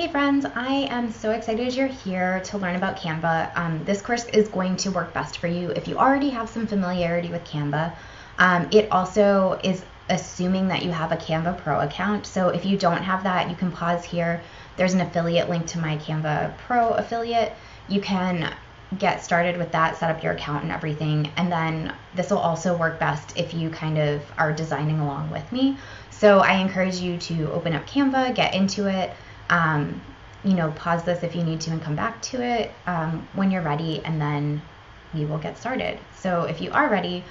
Hey friends, I am so excited you're here to learn about Canva. This course is going to work best for you if you already have some familiarity with Canva. It also is assuming that you have a Canva Pro account. So if you don't have that, you can pause here. There's an affiliate link to my Canva Pro affiliate. You can get started with that, set up your account and everything. And then this will also work best if you kind of are designing along with me. So I encourage you to open up Canva, get into it. Pause this if you need to and come back to it when you're ready, and then we will get started. So if you are ready,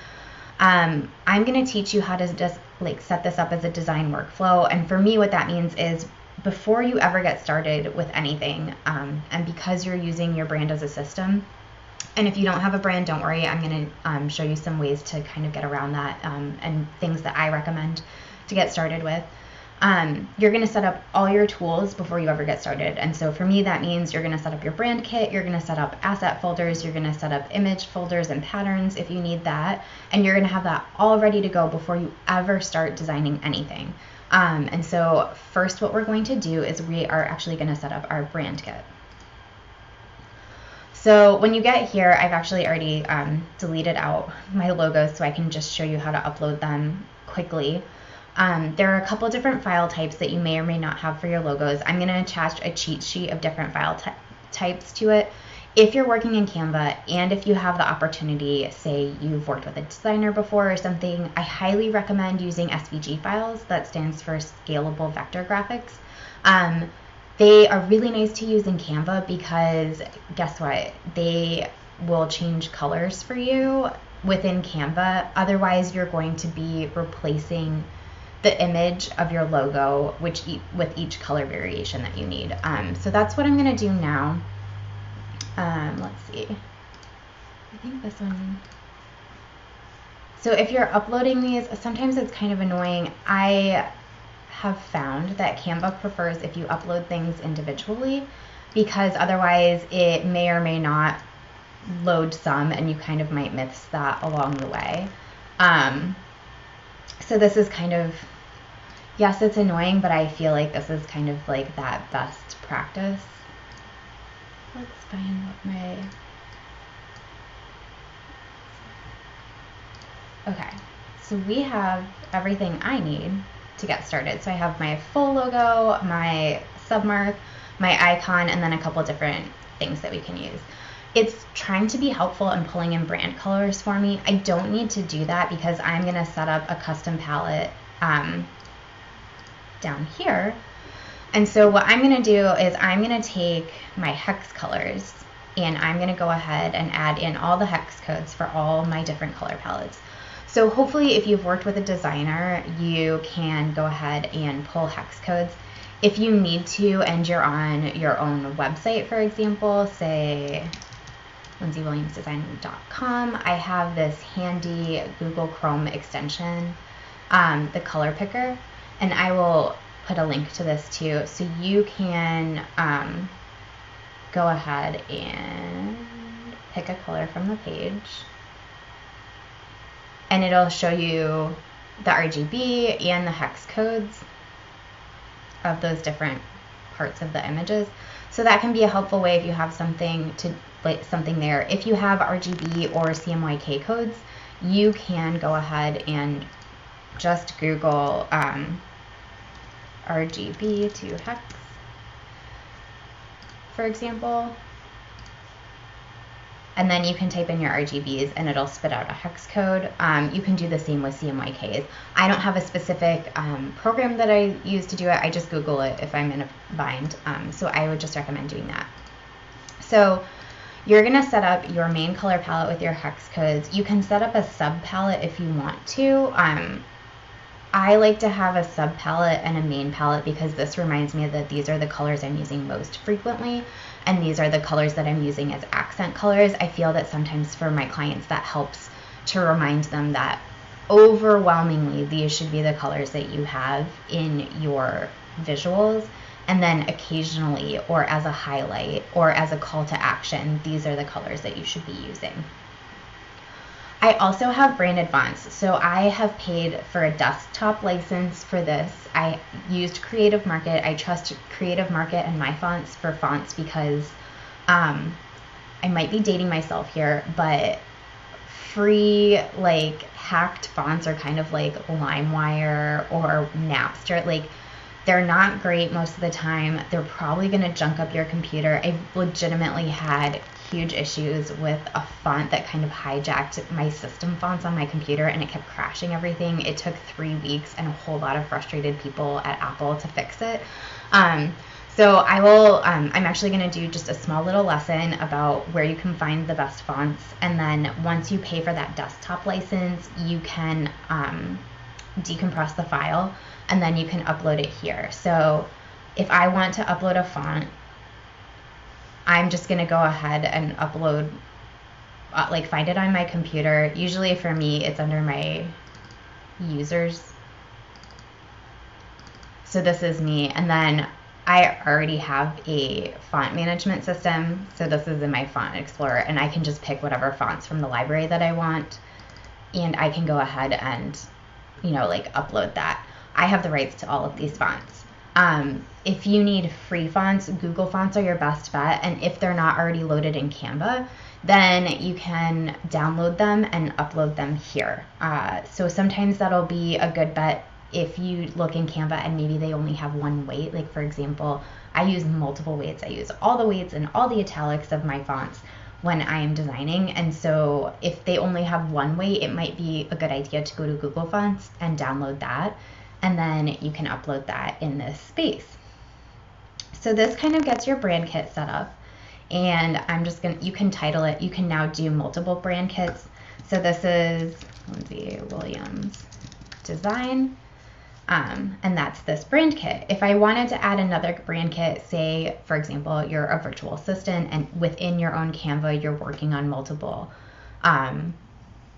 I'm going to teach you how to just set this up as a design workflow. And for me, what that means is before you ever get started with anything, and because you're using your brand as a system, and if you don't have a brand, don't worry, I'm going to show you some ways to kind of get around that and things that I recommend to get started with. You're going to set up all your tools before you ever get started. And so for me, that means you're going to set up your brand kit, you're going to set up asset folders, you're going to set up image folders and patterns if you need that. And you're going to have that all ready to go before you ever start designing anything. And so first what we're going to do is we are actually going to set up our brand kit. So when you get here, I've actually already deleted out my logos so I can just show you how to upload them quickly. There are a couple different file types that you may or may not have for your logos. I'm going to attach a cheat sheet of different file types to it. If you're working in Canva and if you have the opportunity, say you've worked with a designer before or something, I highly recommend using SVG files. That stands for Scalable Vector Graphics. They are really nice to use in Canva because guess what? They will change colors for you within Canva. Otherwise, you're going to be replacing the image of your logo with each color variation that you need. So that's what I'm going to do now. Let's see. I think this one. So if you're uploading these, sometimes it's kind of annoying. I have found that Canva prefers if you upload things individually because otherwise it may or may not load some and you kind of might miss that along the way. So this is kind of, yes, it's annoying, but I feel like this is kind of like that best practice. Let's find what my, okay, so we have everything I need to get started. So I have my full logo, my submark, my icon, and then a couple different things that we can use. It's trying to be helpful in pulling in brand colors for me. I don't need to do that because I'm going to set up a custom palette down here. And so what I'm going to do is I'm going to take my hex colors and I'm going to go ahead and add in all the hex codes for all my different color palettes. So hopefully if you've worked with a designer, you can go ahead and pull hex codes. If you need to and you're on your own website, for example, say lindsay.williamsdesign.com, I have this handy Google Chrome extension, the color picker, and I will put a link to this too, so you can go ahead and pick a color from the page, and it'll show you the RGB and the hex codes of those different parts of the images. So that can be a helpful way if you have something there. If you have RGB or CMYK codes, you can go ahead and just Google RGB to hex, for example, and then you can type in your RGBs and it'll spit out a hex code. You can do the same with CMYKs. I don't have a specific program that I use to do it. I just Google it if I'm in a bind. So I would just recommend doing that. So you're going to set up your main color palette with your hex codes. You can set up a sub palette if you want to. I like to have a sub palette and a main palette because this reminds me that these are the colors I'm using most frequently, and these are the colors that I'm using as accent colors. I feel that sometimes for my clients that helps to remind them that overwhelmingly these should be the colors that you have in your visuals, and then occasionally or as a highlight or as a call to action, these are the colors that you should be using. I also have branded fonts. So I have paid for a desktop license for this. I used Creative Market. I trust Creative Market and my fonts for fonts because I might be dating myself here, but free like hacked fonts are kind of like LimeWire or Napster. Like they're not great most of the time. They're probably going to junk up your computer. I've legitimately had huge issues with a font that kind of hijacked my system fonts on my computer and it kept crashing everything. It took 3 weeks and a whole lot of frustrated people at Apple to fix it. So I'm actually going to do just a small little lesson about where you can find the best fonts. And then once you pay for that desktop license, you can decompress the file and then you can upload it here. So if I want to upload a font, I'm just going to go ahead and upload, find it on my computer. Usually for me, it's under my users. So this is me. And then I already have a font management system. So this is in my Font Explorer and I can just pick whatever fonts from the library that I want. And I can go ahead and, upload that. I have the rights to all of these fonts. If you need free fonts, Google fonts are your best bet. And if they're not already loaded in Canva, then you can download them and upload them here. So sometimes that'll be a good bet if you look in Canva and maybe they only have one weight. Like for example, I use multiple weights. I use all the weights and all the italics of my fonts when I am designing. And so if they only have one weight, it might be a good idea to go to Google Fonts and download that. And then you can upload that in this space. So this kind of gets your brand kit set up. And you can title it. You can now do multiple brand kits. So this is Lindsay Williams Design. And that's this brand kit. If I wanted to add another brand kit, say, for example, you're a virtual assistant and within your own Canva, you're working on multiple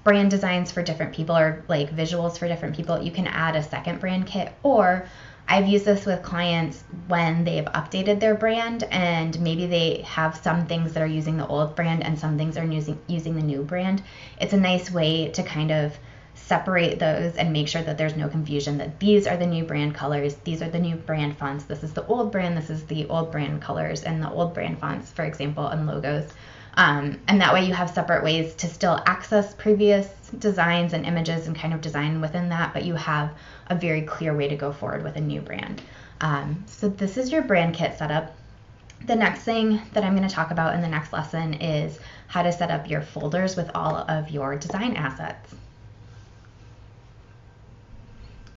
brand designs for different people or like visuals for different people, you can add a second brand kit. Or I've used this with clients when they've updated their brand and maybe they have some things that are using the old brand and some things are using the new brand. It's a nice way to kind of separate those and make sure that there's no confusion, that these are the new brand colors, these are the new brand fonts, this is the old brand, this is the old brand colors and the old brand fonts, for example, and logos. And that way you have separate ways to still access previous designs and images and kind of design within that, but you have a very clear way to go forward with a new brand. So this is your brand kit setup. The next thing that I'm going to talk about in the next lesson is how to set up your folders with all of your design assets.